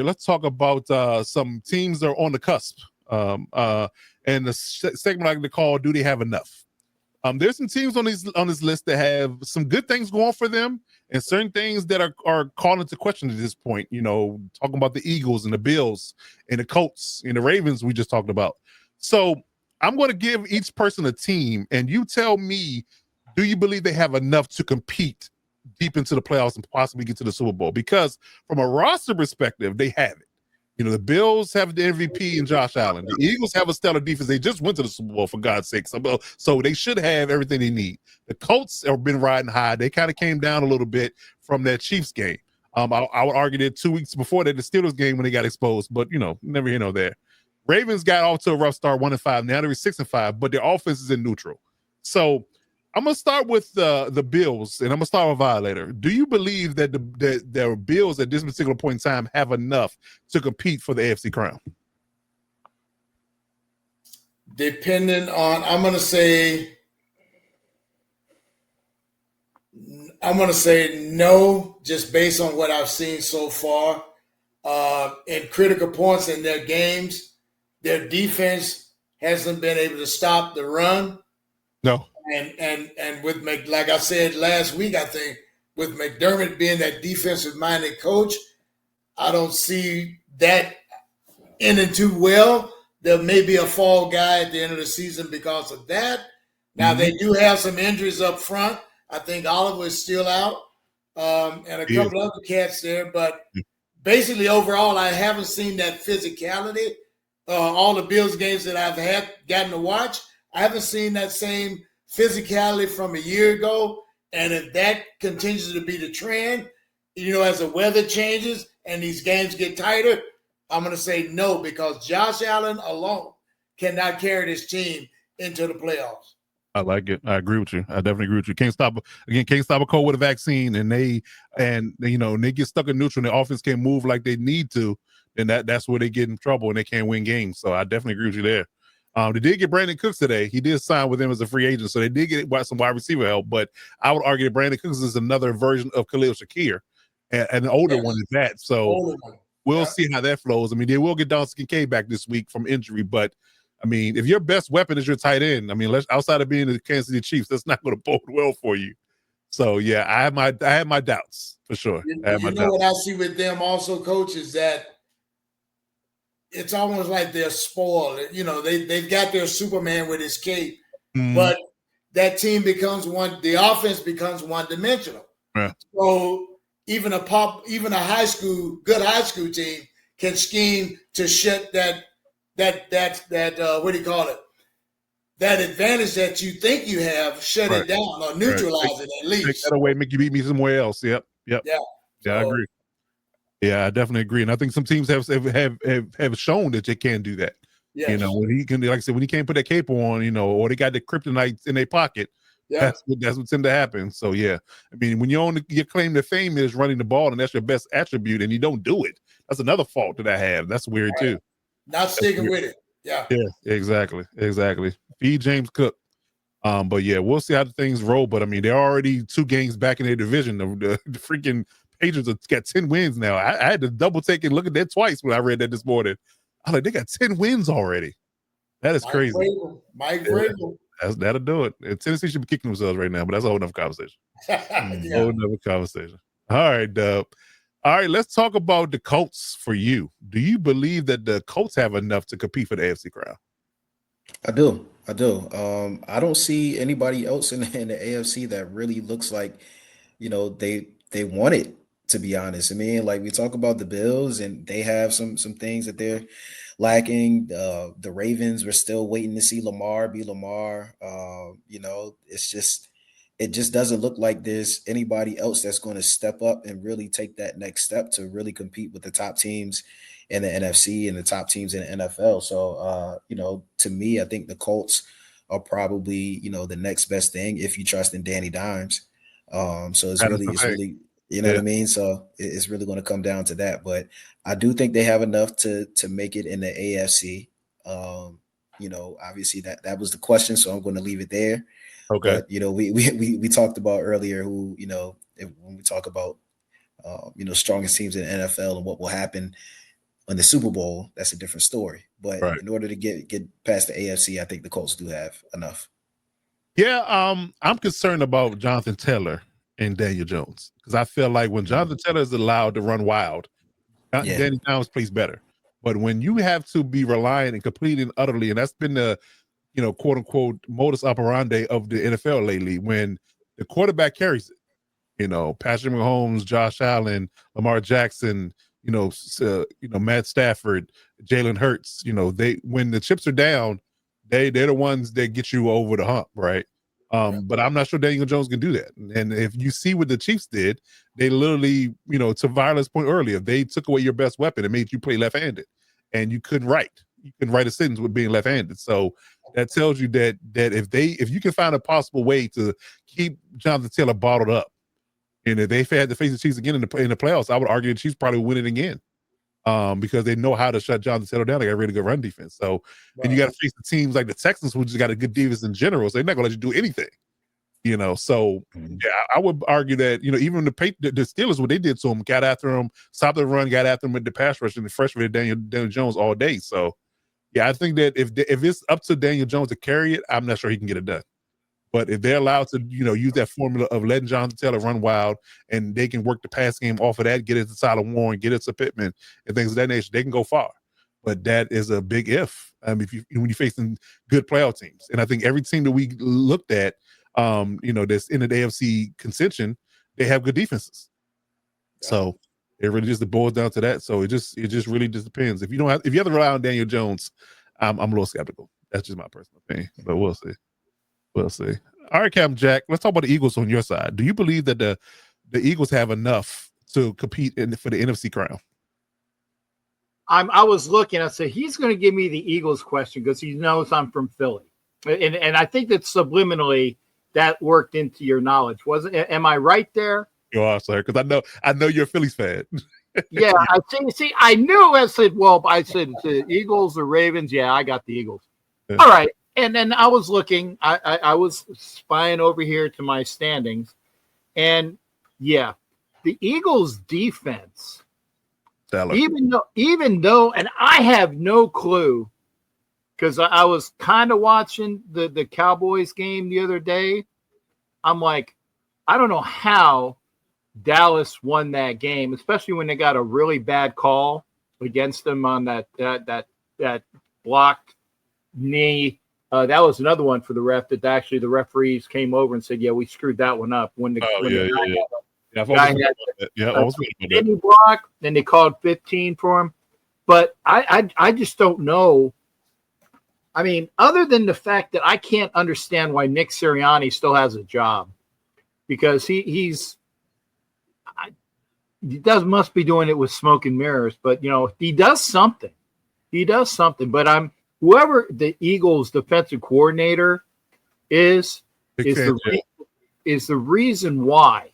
let's talk about some teams that are on the cusp. And the segment I like to call "Do They Have Enough?" There's some teams on this list that have some good things going for them, and certain things that are called into question at this point. You know, talking about the Eagles and the Bills and the Colts and the Ravens we just talked about. So I'm going to give each person a team, and you tell me, do you believe they have enough to compete deep into the playoffs and possibly get to the Super Bowl? Because from a roster perspective, they have it. You know, the Bills have the MVP in Josh Allen. The Eagles have a stellar defense. They just went to the Super Bowl, for God's sake. So they should have everything they need. The Colts have been riding high. They kind of came down a little bit from that Chiefs game. I would argue that 2 weeks before that, the Steelers game when they got exposed, but, you know, never here nor there. Ravens got off to a rough start, 1-5. Now they're 6-5, but their offense is in neutral. So I'm going to start with the Bills, and I'm going to start with Violator. Do you believe that the Bills at this particular point in time have enough to compete for the AFC crown? Depending on, I'm going to say no, just based on what I've seen so far. In critical points in their games, their defense hasn't been able to stop the run. No. And with like I said last week, I think with McDermott being that defensive-minded coach, I don't see that ending too well. There may be a fall guy at the end of the season because of that. Now, they do have some injuries up front. I think Oliver is still out, and a couple other cats there. But basically, overall, I haven't seen that physicality. All the Bills games that I've gotten to watch, I haven't seen that same physicality from a year ago. And if that continues to be the trend, you know, as the weather changes and these games get tighter, I'm going to say no, because Josh Allen alone cannot carry this team into the playoffs. I like it. I agree with you. I definitely agree with you. Can't stop a cold with a vaccine, and they get stuck in neutral and the offense can't move like they need to, then that's where they get in trouble and they can't win games. So I definitely agree with you there. They did get Brandon Cooks today. He did sign with them as a free agent, so they did get some wide receiver help. But I would argue that Brandon Cooks is another version of Khalil Shakir, and an older one at that. So we'll see how that flows. I mean, they will get Dawson Kincaid back this week from injury, but I mean, if your best weapon is your tight end, I mean, outside of being the Kansas City Chiefs, that's not going to bode well for you. So yeah, I have my doubts for sure. What I see with them also, Coach, is that it's almost like they're spoiled. You know, they've got their Superman with his cape, but that team becomes the offense becomes one-dimensional. Yeah. So even a good high school team can scheme to shut that what do you call it? That advantage that you think you have, shut it down or neutralize it at least. Take that away, make you beat me somewhere else. Yep. Yeah, I agree. Yeah, I definitely agree. And I think some teams have shown that they can do that. Yes. You know, when he can, like I said, when he can't put that cape on, you know, or they got the kryptonite in their pocket, that's what tend to happen. So yeah, I mean, when your claim to fame is running the ball and that's your best attribute, and you don't do it, that's another fault that I have. That's weird too. Not sticking with it. Yeah, exactly. Feed James Cook. But yeah, we'll see how the things roll. But I mean, they're already 2 games back in their division. The freaking Patriots have got 10 wins now. I had to double take and look at that twice when I read that this morning. I was like, they got 10 wins already. That is crazy. Mike Vrabel. That'll do it. And Tennessee should be kicking themselves right now, but that's a whole nother conversation. Whole nother conversation. All right, Dub. All right, let's talk about the Colts for you. Do you believe that the Colts have enough to compete for the AFC crown? I do. I don't see anybody else in the AFC that really looks like, you know, they want it, to be honest. I mean, like we talk about the Bills and they have some things that they're lacking. The Ravens, we're still waiting to see Lamar be Lamar. You know, it just doesn't look like there's anybody else that's going to step up and really take that next step to really compete with the top teams in the NFC and the top teams in the NFL. So, you know, to me, I think the Colts are probably, you know, the next best thing if you trust in Danny Dimes. So it's really, you know what I mean? So it's really going to come down to that. But I do think they have enough to make it in the AFC. You know, obviously that was the question, so I'm going to leave it there. Okay. But, you know, we talked about earlier who, you know, when we talk about, you know, strongest teams in the NFL and what will happen on the Super Bowl, that's a different story. But Right. in order to get past the AFC, I think the Colts do have enough. Yeah, I'm concerned about Jonathan Taylor and Daniel Jones because I feel like when Jonathan Taylor is allowed to run wild, Yeah. Danny Jones plays better. But when you have to be reliant and completely and utterly, and that's been the quote unquote modus operandi of the NFL lately, when the quarterback carries it. Patrick Mahomes, Josh Allen, Lamar Jackson, Matt Stafford, Jalen Hurts. When the chips are down, they're the ones that get you over the hump, right? But I'm not sure Daniel Jones can do that. And if you see what the Chiefs did, they literally, to Violet's point earlier, they took away your best weapon and made you play left-handed, and you couldn't write. You couldn't write a sentence with being left-handed. So that tells you that if you can find a possible way to keep Jonathan Taylor bottled up, and if they had to face the Chiefs again in the playoffs, I would argue the Chiefs probably win it again, because they know how to shut Jonathan Taylor down. They got a really good run defense. So, and you got to face the teams like the Texans, who just got a good defense in general. So they're not going to let you do anything. So yeah, I would argue that even the Steelers, what they did to him, got after him, stopped the run, got after him with the pass rush, and the freshman Daniel Jones all day. So yeah, I think that if it's up to Daniel Jones to carry it, I'm not sure he can get it done. But if they're allowed to, use that formula of letting Jonathan Taylor run wild, and they can work the pass game off of that, get it to Tyler Warren, get it to Pittman, and things of that nature, they can go far. But that is a big if. When you're facing good playoff teams, and I think every team that we looked at, that's in the AFC contention, they have good defenses. Yeah. So it really just boils down to that. So it just really just depends. If you have to rely on Daniel Jones, I'm a little skeptical. That's just my personal opinion, but we'll see. We'll see. All right, Captain Jack, let's talk about the Eagles on your side. Do you believe that the Eagles have enough to compete for the NFC crown? I was looking, I said, he's going to give me the Eagles question because he knows I'm from Philly. And I think that subliminally that worked into your knowledge. Am I right there? You are, sir, because I know you're a Phillies fan. Yeah, I see, I knew. I said the Eagles or Ravens. Yeah, I got the Eagles. Yeah. All right. And then I was looking, I was spying over here to my standings, and yeah, the Eagles defense, even though, and I have no clue, because I was kind of watching the Cowboys game the other day. I'm like, I don't know how Dallas won that game, especially when they got a really bad call against them on that blocked knee. That was another one for the ref that actually the referees came over and said, yeah, we screwed that one up. When the guy had a block, then they called 15 for him. But I just don't know. I mean, other than the fact that I can't understand why Nick Sirianni still has a job, because he must be doing it with smoke and mirrors, but he does something. But whoever the Eagles defensive coordinator is the reason why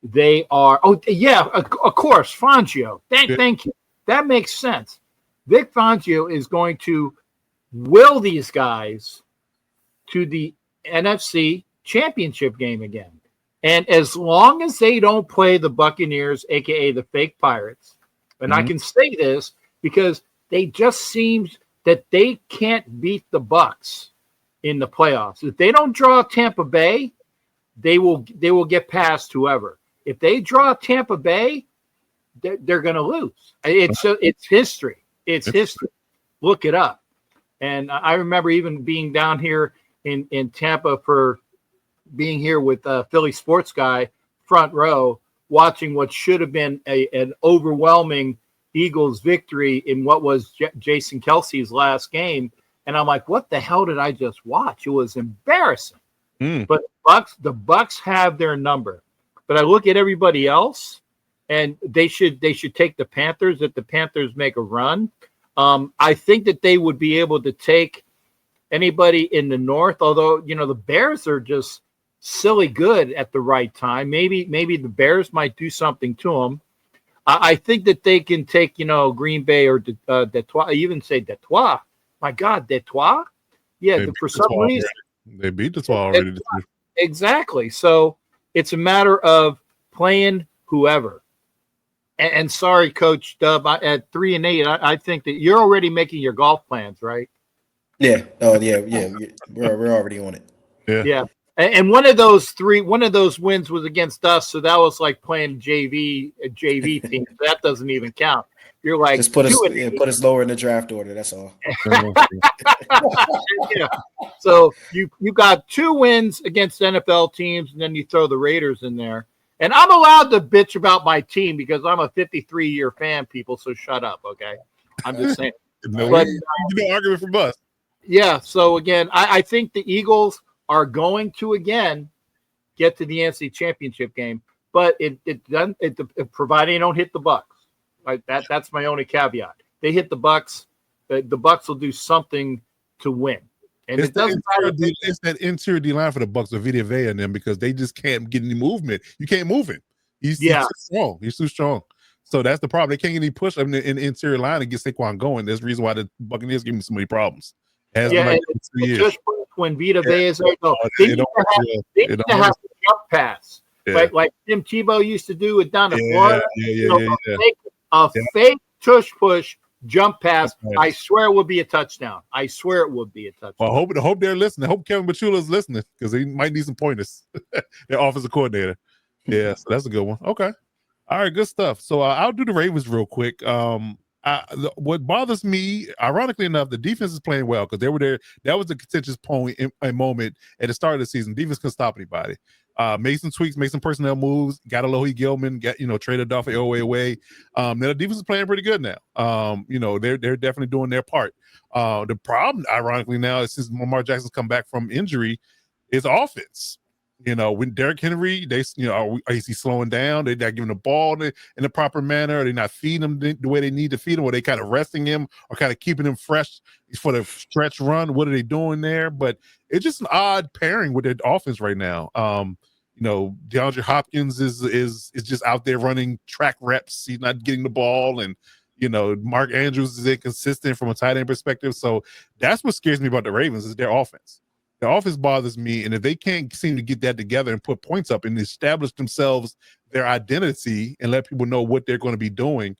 they are. Oh yeah, of course, Fangio. Thank you. That makes sense. Vic Fangio is going to will these guys to the NFC Championship game again. And as long as they don't play the Buccaneers, aka the fake Pirates, and I can say this because they just seemed that they can't beat the Bucs in the playoffs. If they don't draw Tampa Bay, they will get past whoever. If they draw Tampa Bay, they're going to lose. It's history. It's history. Look it up. And I remember even being down here in Tampa for being here with Philly Sports Guy, front row, watching what should have been an overwhelming Eagles victory in what was Jason Kelsey's last game. And I'm like, what the hell did I just watch? It was embarrassing. But the Bucs have their number. But I look at everybody else, and they should take the Panthers if the Panthers make a run. I think that they would be able to take anybody in the North, although, the Bears are just silly good at the right time. Maybe the Bears might do something to them. I think that they can take, Green Bay or Detroit. I even say Detroit. My God, Detroit? Yeah, for some reason. They beat Detroit already. Exactly. So it's a matter of playing whoever. And sorry, Coach Dub, at 3-8, I think that you're already making your golf plans, right? Yeah. Oh, yeah. We're already on it. Yeah. And one of those wins was against us, so that was like playing a JV team. That doesn't even count. You're like just put us lower in the draft order. That's all. Yeah. So you got 2 wins against NFL teams, and then you throw the Raiders in there. And I'm allowed to bitch about my team because I'm a 53-year fan, people. So shut up, okay? I'm just saying. No argument from us. Yeah. So again, I think the Eagles are going to again get to the NC Championship game, but it providing you don't hit the Bucks. Right? That's my only caveat. They hit the Bucks, the Bucks will do something to win. And it's that interior D line for the Bucks with Vita Vea and them because they just can't get any movement. You can't move him. He's too strong. He's too strong. So that's the problem. They can't get any push in the interior line and get Saquon going. That's the reason why the Buccaneers give him so many problems. It has been like 2 years. Just when Vita Vea is there, they need to have a jump pass. Like Tim Tebow used to do it down to Florida. A fake tush push jump pass. Right. I swear it would be a touchdown. Well, I hope they're listening. I hope Kevin Bachula is listening because he might need some pointers. Their offensive coordinator. Yeah, so that's a good one. Okay. All right, good stuff. So I'll do the Ravens real quick. What bothers me, ironically enough, the defense is playing well because they were there. That was the contentious point a moment at the start of the season. Defense couldn't stop anybody. Made some tweaks, made some personnel moves, got Alohi Gilman, traded off away. Now the defense is playing pretty good now. They're definitely doing their part. The problem, ironically, now is since Lamar Jackson's come back from injury, is offense. When Derrick Henry, is he slowing down? They're not giving the ball in the proper manner. Are they not feeding him the way they need to feed him? Or are they kind of resting him or kind of keeping him fresh for the stretch run? What are they doing there? But it's just an odd pairing with their offense right now. DeAndre Hopkins is just out there running track reps. He's not getting the ball, and Mark Andrews is inconsistent from a tight end perspective. So that's what scares me about the Ravens is their offense. The offense bothers me, and if they can't seem to get that together and put points up and establish themselves, their identity, and let people know what they're going to be doing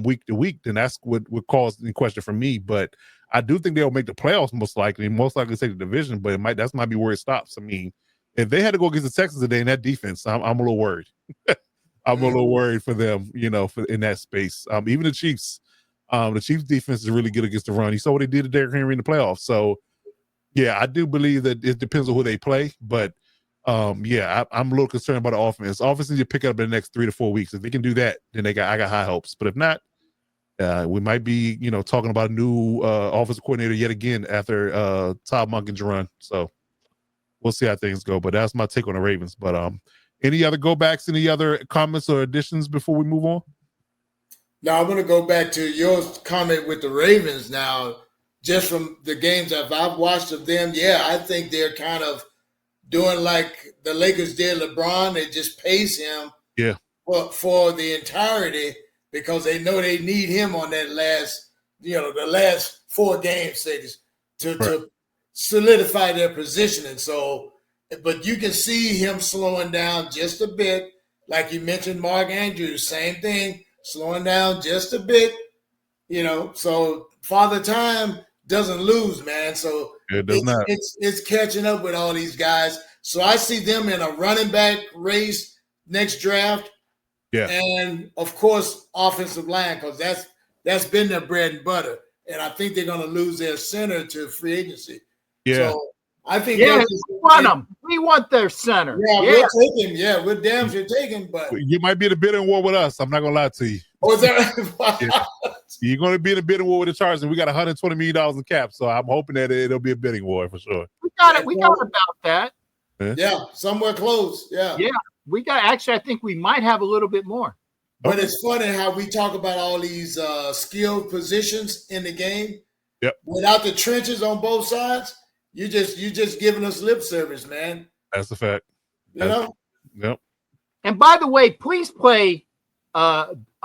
week to week, then that's what would cause the question for me. But I do think they'll make the playoffs most likely take the division, but that might be where it stops. I mean, if they had to go against the Texans today in that defense, I'm a little worried. I'm a little worried for them, in that space. Even the Chiefs defense is really good against the run. You saw what they did to Derrick Henry in the playoffs. So, yeah, I do believe that it depends on who they play. But, I'm a little concerned about the offense. Offense needs to pick up in the next 3 to 4 weeks. If they can do that, then I got high hopes. But if not, we might be, talking about a new offensive coordinator yet again after Todd Monken's run. So we'll see how things go. But that's my take on the Ravens. But any other go backs, any other comments or additions before we move on? Now I'm going to go back to your comment with the Ravens now. Just from the games that I've watched of them, I think they're kind of doing like the Lakers did LeBron. They just pace him for the entirety because they know they need him on that the last 4 game stages to solidify their positioning. So, but you can see him slowing down just a bit. Like you mentioned, Mark Andrews, same thing, slowing down just a bit, so Father Time doesn't lose, man. So it's catching up with all these guys. So I see them in a running back race next draft. Yeah. And of course, offensive line, because that's been their bread and butter. And I think they're going to lose their center to free agency. Yeah. So I think we want them. We want their center. Yeah, we'll take him. Yeah, we're damn sure taking. But you might be in a bidding war with us. I'm not going to lie to you. Oh, is that You're going to be in a bidding war with the Chargers, and we got $120 million in cap. So I'm hoping that it'll be a bidding war for sure. We got it. We got about that. Yeah, somewhere close. Yeah. Yeah, we got. Actually, I think we might have a little bit more. But it's funny how we talk about all these skilled positions in the game. Yep. Without the trenches on both sides, you just giving us lip service, man. That's a fact. Yep. And by the way, please play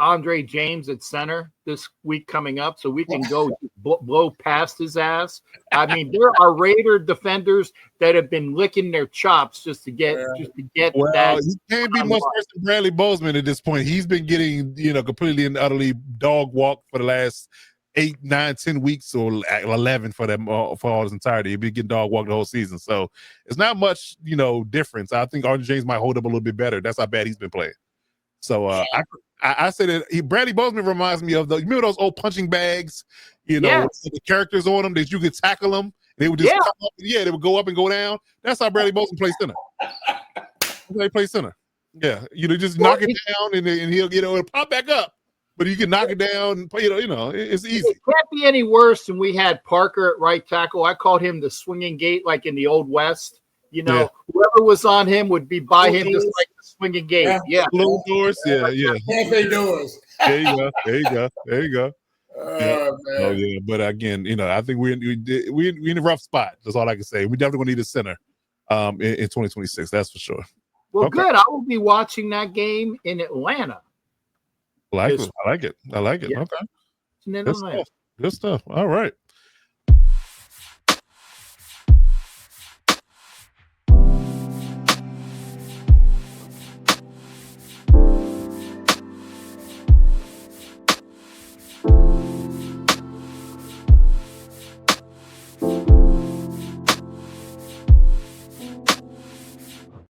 Andre James at center this week coming up, so we can go blow past his ass. I mean, there are Raider defenders that have been licking their chops just to get well, that. He can't be much worse than Bradley Bozeman at this point. He's been getting, completely and utterly dog walked for the last 8, 9, 10 weeks or 11 for them for all his entirety. He'll be getting dog walked the whole season. So it's not much, difference. I think Andre James might hold up a little bit better. That's how bad he's been playing. So I say that Bradley Bozeman reminds me of remember those old punching bags, with the characters on them that you could tackle them. They would just come up, they would go up and go down. That's how Bradley Bozeman plays center. They play center. Yeah, just knock it down and he'll it'll pop back up. But you can knock it down and play, it's easy. It can't be any worse than we had Parker at right tackle. I called him the swinging gate, like in the Old West. Whoever was on him would be by him just like the swinging gate. Yeah. Little doors. Yeah. Cafe doors. There you go. Oh, man. Oh, yeah. But again, I think we're in a rough spot. That's all I can say. We definitely gonna need a center in 2026. That's for sure. Well, good. I will be watching that game in Atlanta. I like it. Yeah. Okay. Good stuff. All right.